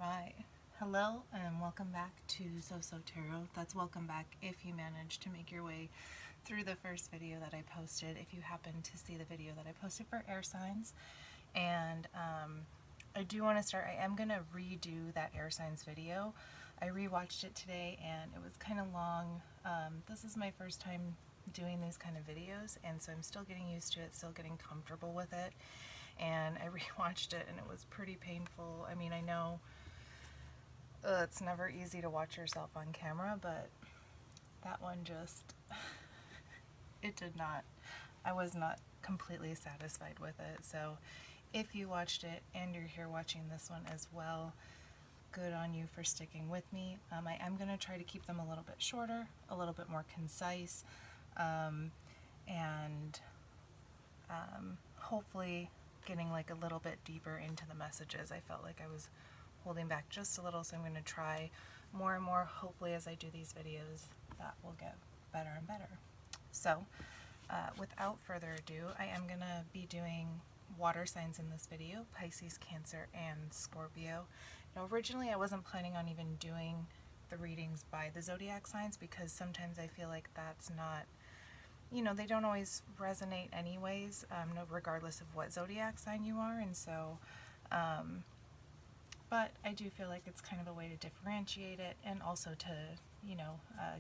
Alright, hello and welcome back to So Tarot. That's welcome back if you managed to make your way through the first video that I posted, if you happen to see the video that I posted for air signs. And I do want to start, I am going to redo that air signs video. I rewatched it today and it was kind of long. This is my first time doing these kind of videos, and so I'm still getting used to it, still getting comfortable with it. And I rewatched it and it was pretty painful. I mean, I know it's never easy to watch yourself on camera, but that one just, it did not, I was not completely satisfied with it. So if you watched it and you're here watching this one as well, good on you for sticking with me. I am going to try to keep them a little bit shorter, a little bit more concise, and hopefully getting like a little bit deeper into the messages. I felt like I was holding back just a little, so I'm going to try more and more. Hopefully as I do these videos that will get better and better. So without further ado, I am going to be doing water signs in this video: Pisces, Cancer, and Scorpio. Now originally I wasn't planning on even doing the readings by the zodiac signs, because sometimes I feel like that's not, they don't always resonate anyways, regardless of what zodiac sign you are. And so but I do feel like it's kind of a way to differentiate it, and also to,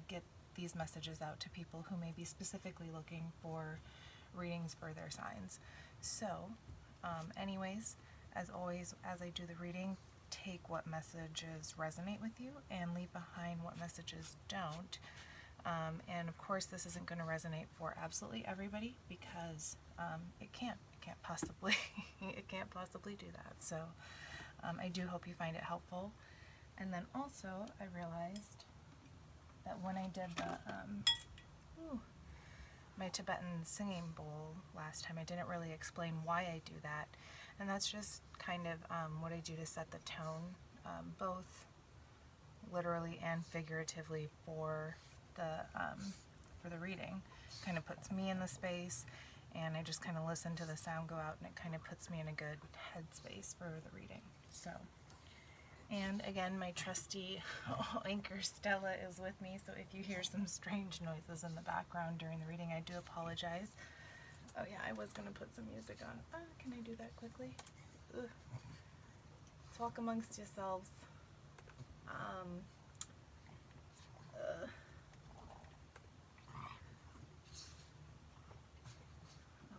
get these messages out to people who may be specifically looking for readings for their signs. So, anyways, as always, as I do the reading, take what messages resonate with you and leave behind what messages don't. And of course, this isn't going to resonate for absolutely everybody, because it can't possibly do that. So I do hope you find it helpful. And then also I realized that when I did my Tibetan singing bowl last time, I didn't really explain why I do that, and that's just kind of what I do to set the tone, both literally and figuratively, for the reading. Kind of puts me in the space, and I just kind of listen to the sound go out, and it kind of puts me in a good headspace for the reading. So, and again, my trusty anchor Stella is with me, so if you hear some strange noises in the background during the reading, I do apologize. Oh yeah, I was going to put some music on. Can I do that quickly? Ugh. Talk amongst yourselves.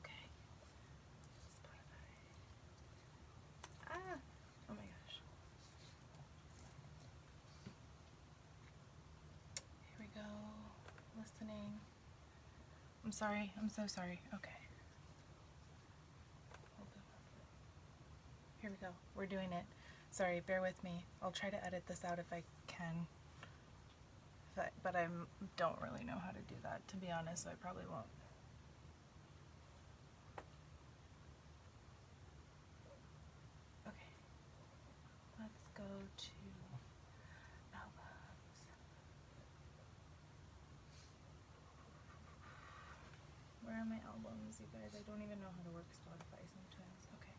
Okay. Oh my gosh. Here we go. Listening. I'm sorry. I'm so sorry. Okay. Here we go. We're doing it. Sorry, bear with me. I'll try to edit this out if I can. But I don't really know how to do that, to be honest, so I probably won't. Okay. Let's go to albums. Where are my albums, you guys? I don't even know how to work Spotify sometimes. Okay.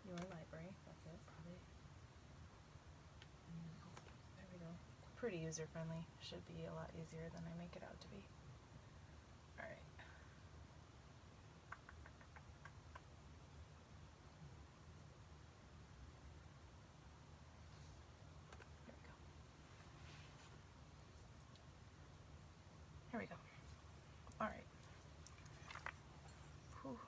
Your library. That's it, probably. There we go. Pretty user-friendly. Should be a lot easier than I make it out to be. Alright. Here we go. All right. Whew.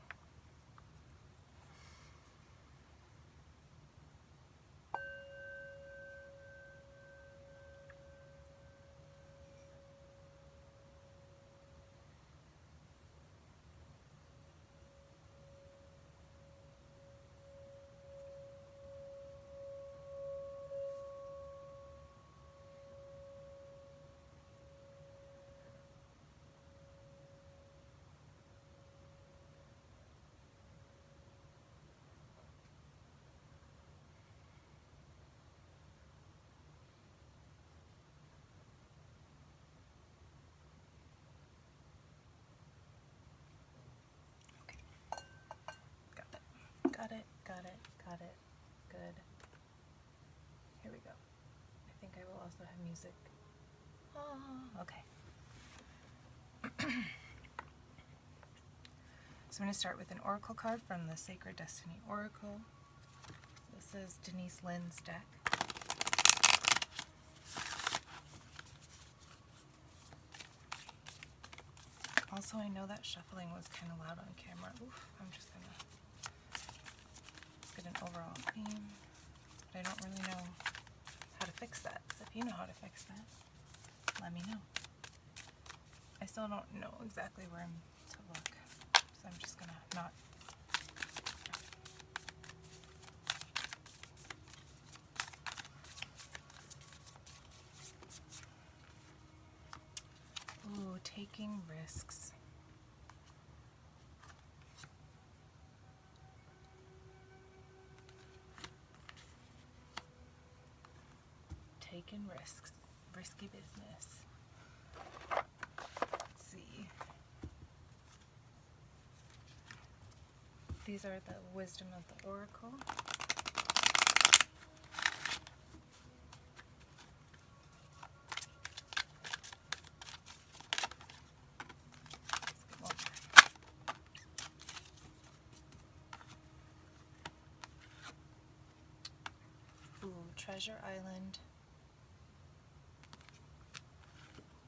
Got it, got it, got it. Good. Here we go. I think I will also have music. Oh, okay. So I'm going to start with an oracle card from the Sacred Destiny Oracle. This is Denise Lynn's deck. Also, I know that shuffling was kind of loud on camera. Oof, I'm just going to get an overall theme. But I don't really know how to fix that. So if you know how to fix that, let me know. I still don't know exactly where I'm to look. So I'm just going to not. Ooh, taking risks. Taking risks. Risky business. Let's see. These are the wisdom of the oracle. Ooh, Treasure Island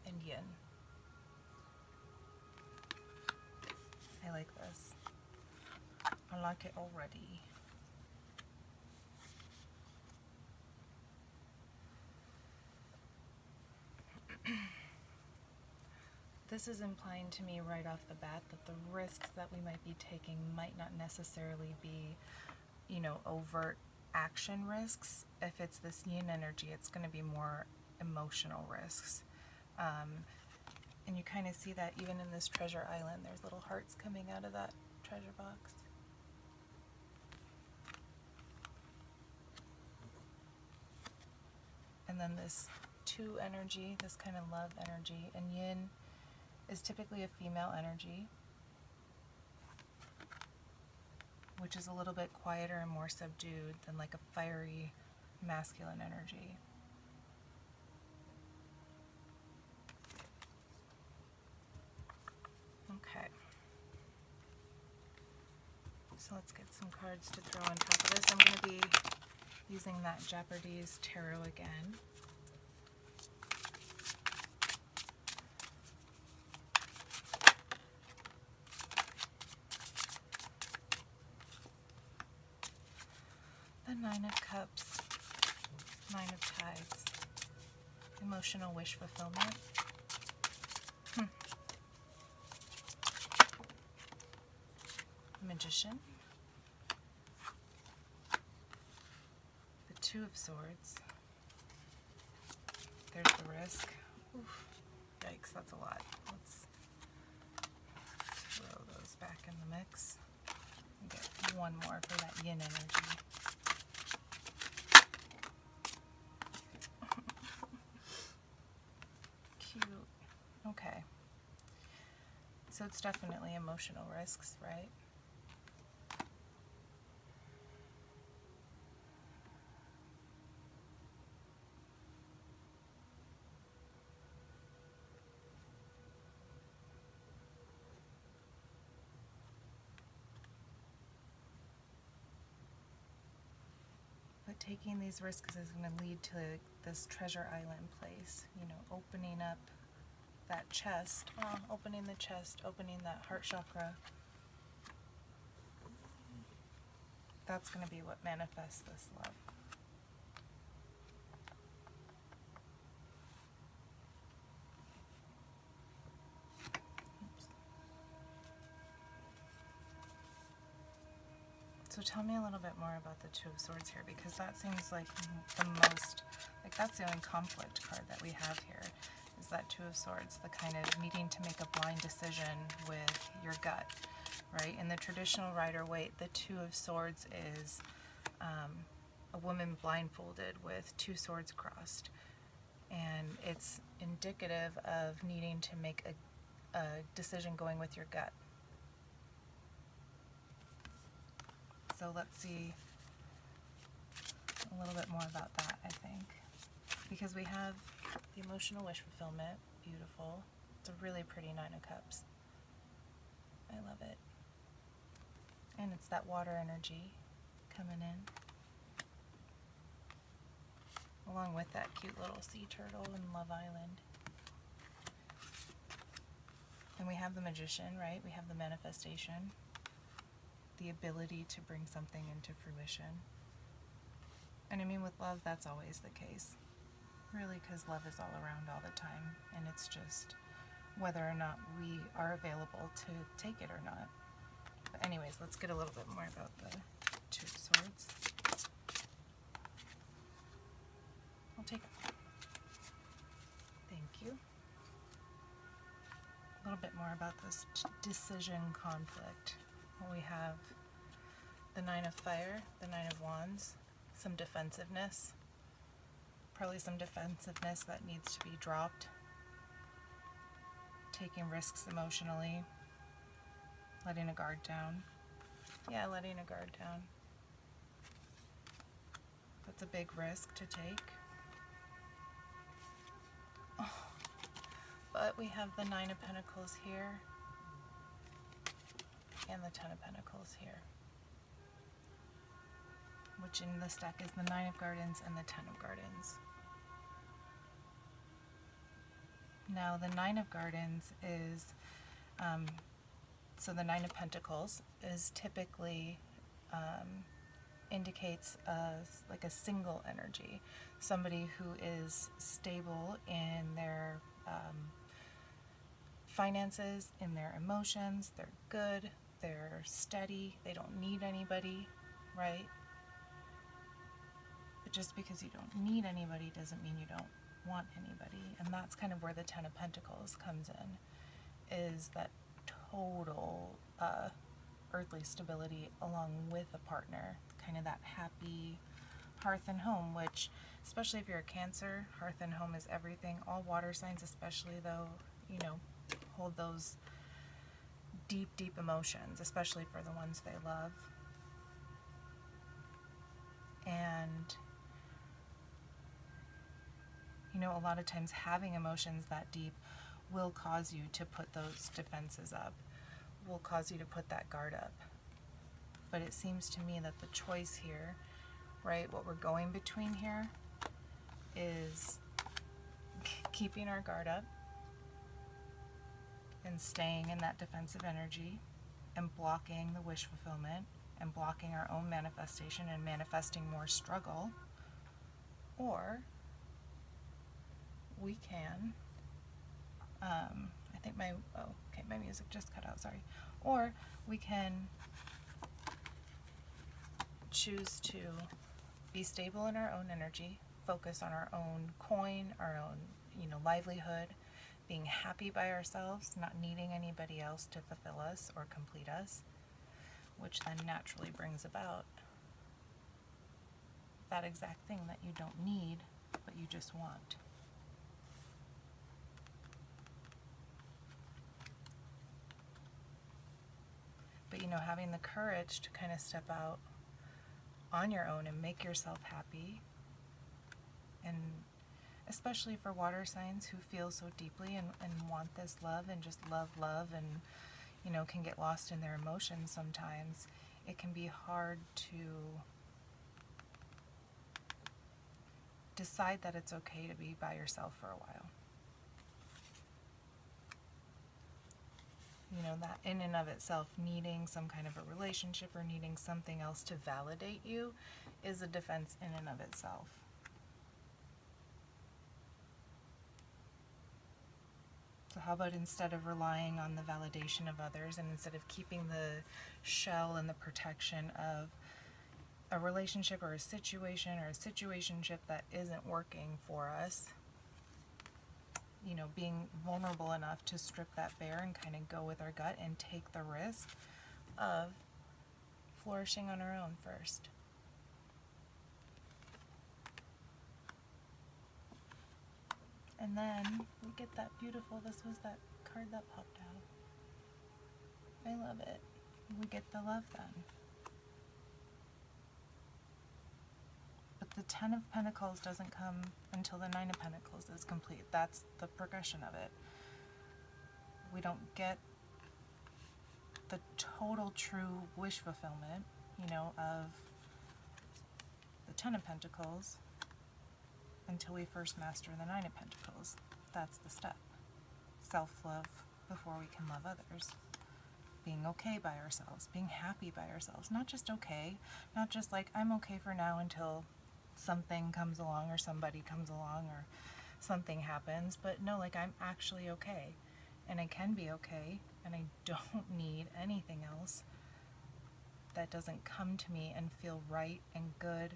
and Yin. I like this. I like it already. This is implying to me right off the bat that the risks that we might be taking might not necessarily be, you know, overt action risks. If it's this yin energy, it's going to be more emotional risks. And you kind of see that even in this treasure island. There's little hearts coming out of that treasure box. And then this two energy, this kind of love energy, and yin is typically a female energy, which is a little bit quieter and more subdued than like a fiery masculine energy. Okay. So let's get some cards to throw on top of this. I'm going to be using that Jeopardy's Tarot again. The Nine of Cups, Nine of Tides, emotional wish fulfillment. Magician. The Two of Swords. There's the risk. Oof. Yikes, that's a lot. Let's throw those back in the mix. And get one more for that yin energy. Cute. Okay. So it's definitely emotional risks, right? But taking these risks is going to lead to this treasure island place, you know, opening up that chest, opening the chest, opening that heart chakra. That's going to be what manifests this love. Oops. So tell me a little bit more about the Two of Swords here, because that seems like the most, like that's the only conflict card that we have here, is that Two of Swords, the kind of needing to make a blind decision with your gut, right? In the traditional Rider-Waite, the Two of Swords is a woman blindfolded with two swords crossed, and it's indicative of needing to make a decision going with your gut. So let's see a little bit more about that, I think. Because we have the emotional wish fulfillment, beautiful. It's a really pretty Nine of Cups. I love it. And it's that water energy coming in. Along with that cute little sea turtle in Love Island. And we have the Magician, right? We have the manifestation. The ability to bring something into fruition. And I mean, with love, that's always the case. Really, because love is all around all the time. And it's just whether or not we are available to take it or not. But anyways, let's get a little bit more about the Two of Swords. I'll take it. Thank you. A little bit more about this decision conflict. Well, we have the Nine of Fire, the Nine of Wands, some defensiveness. Probably some defensiveness that needs to be dropped. Taking risks emotionally. Letting a guard down. Yeah, letting a guard down. That's a big risk to take. Oh. But we have the Nine of Pentacles here. And the Ten of Pentacles here. Which in this deck is the Nine of Gardens and the Ten of Gardens. Now the Nine of Gardens is, so the Nine of Pentacles is typically indicates like a single energy. Somebody who is stable in their finances, in their emotions, they're good, they're steady, they don't need anybody, right? But just because you don't need anybody doesn't mean you don't want anybody. And that's kind of where the Ten of Pentacles comes in, is that total earthly stability along with a partner, kind of that happy hearth and home, which, especially if you're a Cancer, hearth and home is everything. All water signs especially, though, you know, hold those deep, deep emotions, especially for the ones they love. And you know, a lot of times having emotions that deep will cause you to put those defenses up, will cause you to put that guard up. But it seems to me that the choice here, right, what we're going between here is keeping our guard up and staying in that defensive energy and blocking the wish fulfillment and blocking our own manifestation and manifesting more struggle. Or we can, I think my music just cut out, sorry. Or we can choose to be stable in our own energy, focus on our own coin, our own, you know, livelihood, being happy by ourselves, not needing anybody else to fulfill us or complete us, which then naturally brings about that exact thing that you don't need, but you just want. But, you know, having the courage to kind of step out on your own and make yourself happy, and especially for water signs who feel so deeply and want this love and just love and, you know, can get lost in their emotions sometimes, it can be hard to decide that it's okay to be by yourself for a while. You know, that in and of itself, needing some kind of a relationship or needing something else to validate you is a defense in and of itself. So how about instead of relying on the validation of others, and instead of keeping the shell and the protection of a relationship or a situation or a situationship that isn't working for us, you know, being vulnerable enough to strip that bare and kind of go with our gut and take the risk of flourishing on our own first. And then we get that beautiful, this was that card that popped out. I love it. We get the love then. the Ten of Pentacles doesn't come until the Nine of Pentacles is complete. That's the progression of it. We don't get the total true wish fulfillment, you know, of the Ten of Pentacles until we first master the Nine of Pentacles. That's the step. Self-love before we can love others. Being okay by ourselves, being happy by ourselves. Not just okay, not just like I'm okay for now until something comes along or somebody comes along or something happens, but no, like I'm actually okay and I can be okay and I don't need anything else that doesn't come to me and feel right and good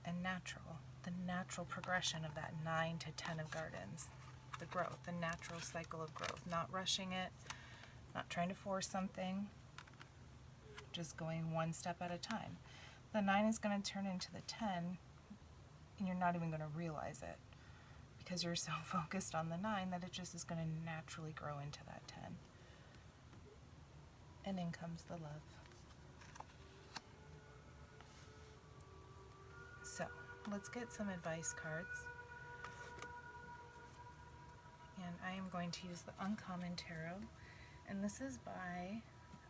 and natural. The natural progression of that 9 to 10 of Gardens. The growth, the natural cycle of growth. Not rushing it, not trying to force something, just going one step at a time. The 9 is going to turn into the 10 and you're not even going to realize it because you're so focused on the 9 that it just is going to naturally grow into that 10. And in comes the love. So, let's get some advice cards. And I am going to use the Uncommon Tarot. And this is by,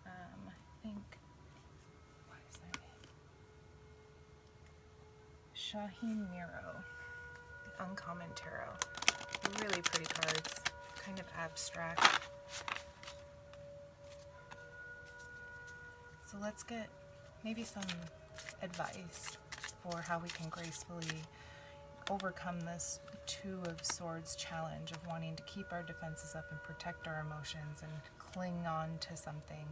I think, what is that name? Shaheen Miro. The Uncommon Tarot. Really pretty cards. Kind of abstract. So let's get maybe some advice for how we can gracefully overcome this Two of Swords challenge of wanting to keep our defenses up and protect our emotions and cling on to something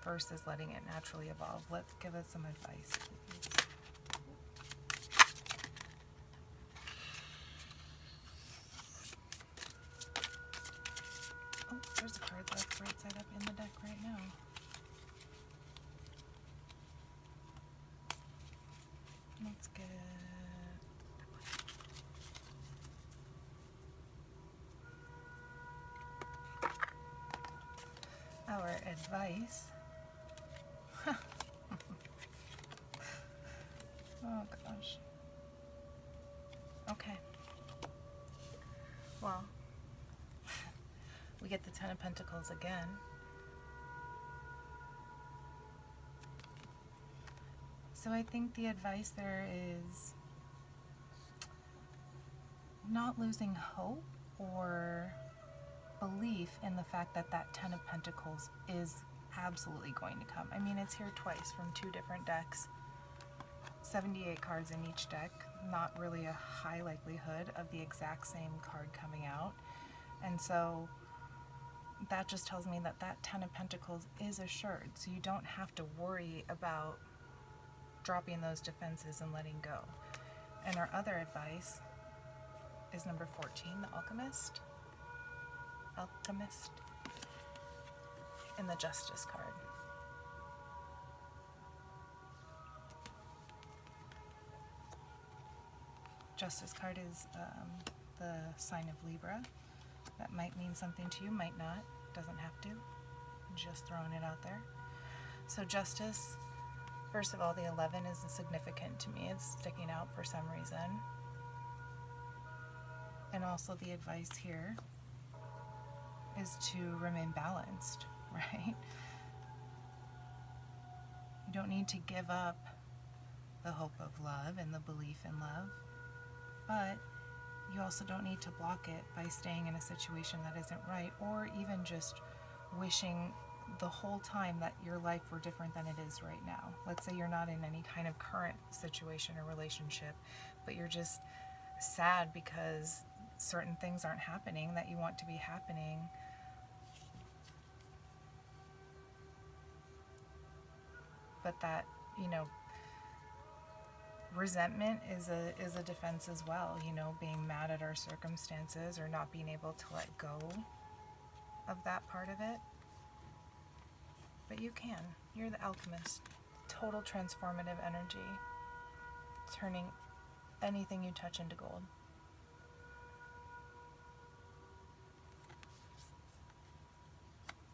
versus letting it naturally evolve. Let's give it some advice, please. Oh, there's a card that's right side up in the deck right now. Let's get our advice. Oh gosh. Okay. Well, we get the Ten of Pentacles again. So I think the advice there is not losing hope or belief in the fact that that Ten of Pentacles is absolutely going to come. I mean, it's here twice from two different decks. 78 cards in each deck. Not really a high likelihood of the exact same card coming out. And so that just tells me that that Ten of Pentacles is assured. So you don't have to worry about dropping those defenses and letting go. And our other advice is number 14, the Alchemist. Alchemist. And the Justice card. Justice card is the sign of Libra. That might mean something to you, might not. Doesn't have to. Just throwing it out there. So Justice, first of all, the 11 is significant to me. It's sticking out for some reason. And also the advice here is to remain balanced, right? You don't need to give up the hope of love and the belief in love, but you also don't need to block it by staying in a situation that isn't right, or even just wishing the whole time that your life were different than it is right now. Let's say you're not in any kind of current situation or relationship, but you're just sad because certain things aren't happening that you want to be happening. But that, you know, resentment is a defense as well, you know, being mad at our circumstances or not being able to let go of that part of it. But you can. You're the alchemist. Total transformative energy. Turning anything you touch into gold.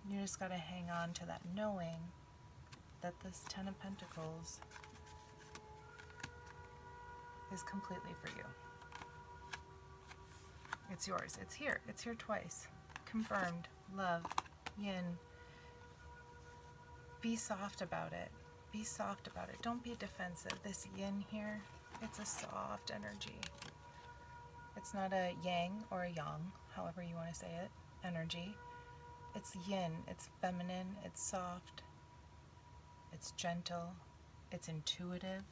You just gotta hang on to that knowing that this Ten of Pentacles is completely for you. It's yours. It's here. It's here twice. Confirmed. Love. Yin. Be soft about it. Be soft about it. Don't be defensive. This yin here, it's a soft energy. It's not a yang or a yang, however you want to say it, energy. It's yin. It's feminine. It's soft. It's gentle. It's intuitive.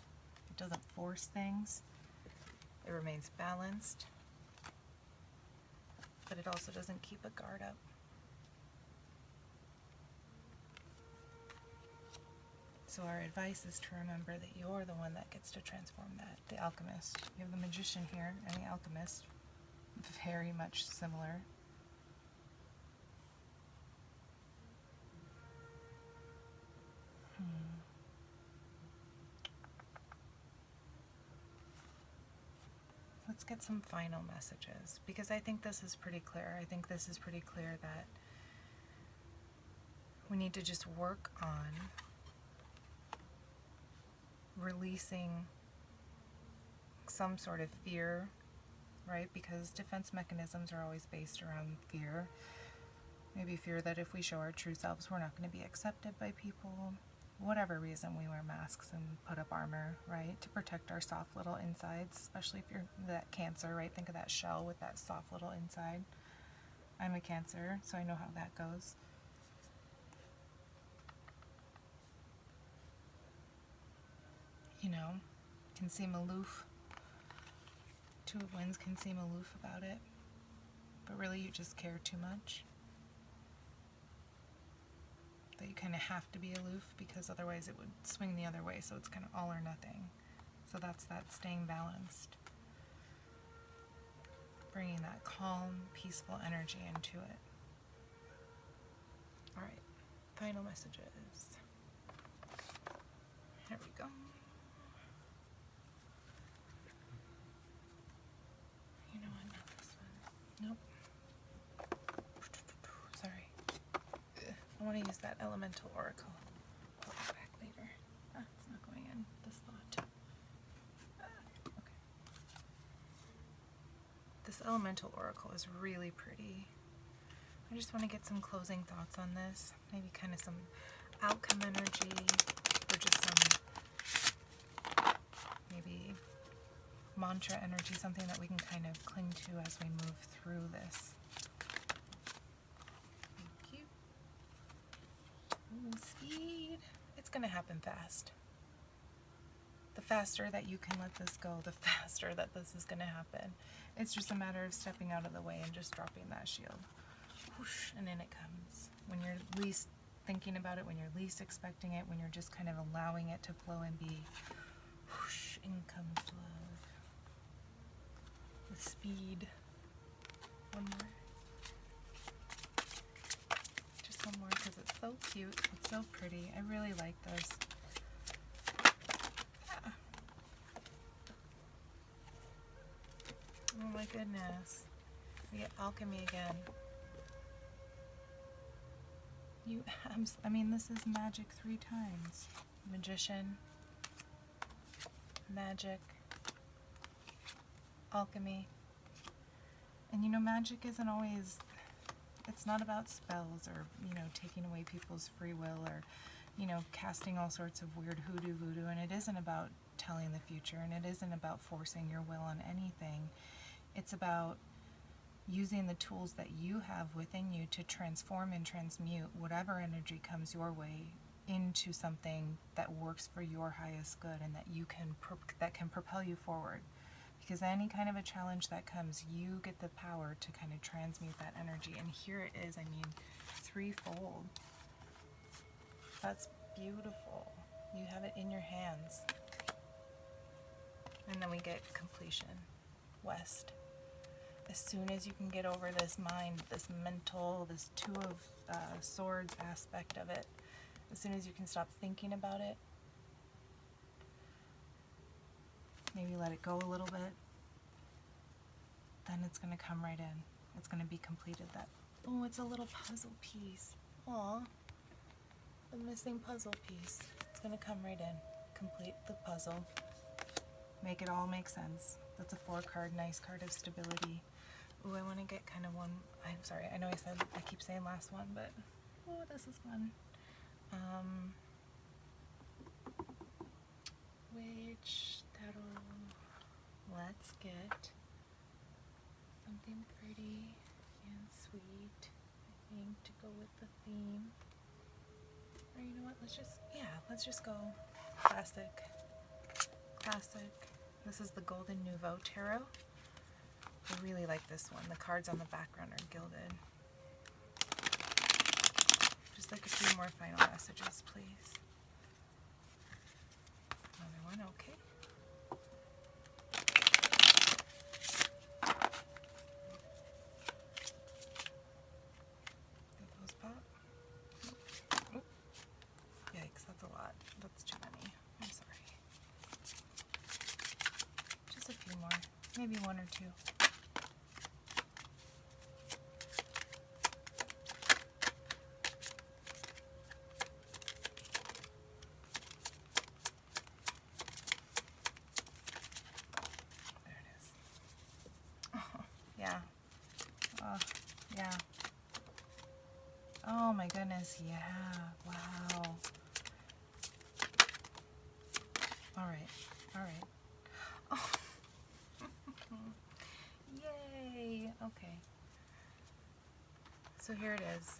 It doesn't force things. It remains balanced. But it also doesn't keep a guard up. So our advice is to remember that you're the one that gets to transform that. The alchemist. You have the magician here and the alchemist. Very much similar. Let's get some final messages, because I think this is pretty clear. I think this is pretty clear that we need to just work on releasing some sort of fear, right? Because defense mechanisms are always based around fear. Maybe fear that if we show our true selves, we're not going to be accepted by people. Whatever reason, we wear masks and put up armor, right? To protect our soft little insides, especially if you're that Cancer, right? Think of that shell with that soft little inside. I'm a Cancer, so I know how that goes. You know, can seem aloof. Two of Wands can seem aloof about it, but really you just care too much. That you kind of have to be aloof, because otherwise it would swing the other way, so it's kind of all or nothing. So that's that staying balanced. Bringing that calm, peaceful energy into it. Alright, final messages. Here we go. You know what, not this one. Nope. Sorry. I want to use that elemental oracle. I'll go back later. It's not going in the slot. Okay. This elemental oracle is really pretty. I just want to get some closing thoughts on this. Maybe kind of some outcome energy, or just some maybe mantra energy, something that we can kind of cling to as we move through this. Speed. It's going to happen fast. The faster that you can let this go, the faster that this is going to happen. It's just a matter of stepping out of the way and just dropping that shield. Whoosh, and in it comes. When you're least thinking about it, when you're least expecting it, when you're just kind of allowing it to flow and be. Whoosh, in comes love. With speed. One more. One more, because it's so cute. It's so pretty. I really like this. Oh my goodness. We get alchemy again. I mean, this is magic 3 times. Magician, magic, alchemy. And you know, magic isn't always, it's not about spells or, you know, taking away people's free will or, you know, casting all sorts of weird hoodoo voodoo. And it isn't about telling the future, and it isn't about forcing your will on anything. It's about using the tools that you have within you to transform and transmute whatever energy comes your way into something that works for your highest good, and that you can that can propel you forward. Because any kind of a challenge that comes, you get the power to kind of transmute that energy. And here it is, I mean, threefold. That's beautiful. You have it in your hands. And then we get completion. West. As soon as you can get over this mind, this mental, this Two of Swords aspect of it, as soon as you can stop thinking about it, maybe let it go a little bit, then it's going to come right in. It's going to be completed. That, oh, it's a little puzzle piece. Aw, the missing puzzle piece. It's going to come right in, complete the puzzle, make it all make sense. That's a 4-card, nice card of stability. Ooh, I want to get kind of one. I'm sorry, I know I keep saying last one, but oh, this is fun. Let's get something pretty and sweet, I think, to go with the theme. Or you know what, let's just go classic. This is the Golden Nouveau Tarot. I really like this one. The cards on the background are gilded. Just like a few more final messages, please. Another one, okay. Did those pop? Oh. Yikes, that's a lot. That's too many. I'm sorry. Just a few more. Maybe one or two. Yeah. Yeah. Oh my goodness, yeah. Wow. Alright. Oh. Yay. Okay. So here it is.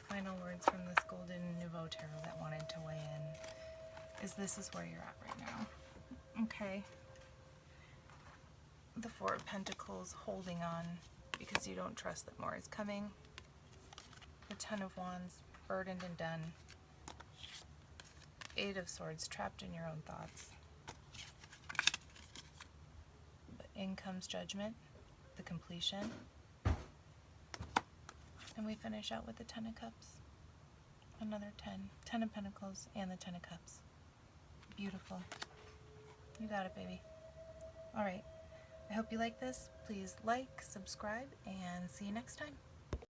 Final words from this Golden Nouveau Tarot that wanted to weigh in. This is where you're at right now. Okay. The Four of Pentacles, holding on because you don't trust that more is coming. The Ten of Wands, burdened and done. Eight of Swords, trapped in your own thoughts. But in comes Judgment, the completion. And we finish out with the Ten of Cups. Another 10. 10 of Pentacles and the 10 of Cups. Beautiful. You got it, baby. Alright. I hope you like this. Please like, subscribe, and see you next time.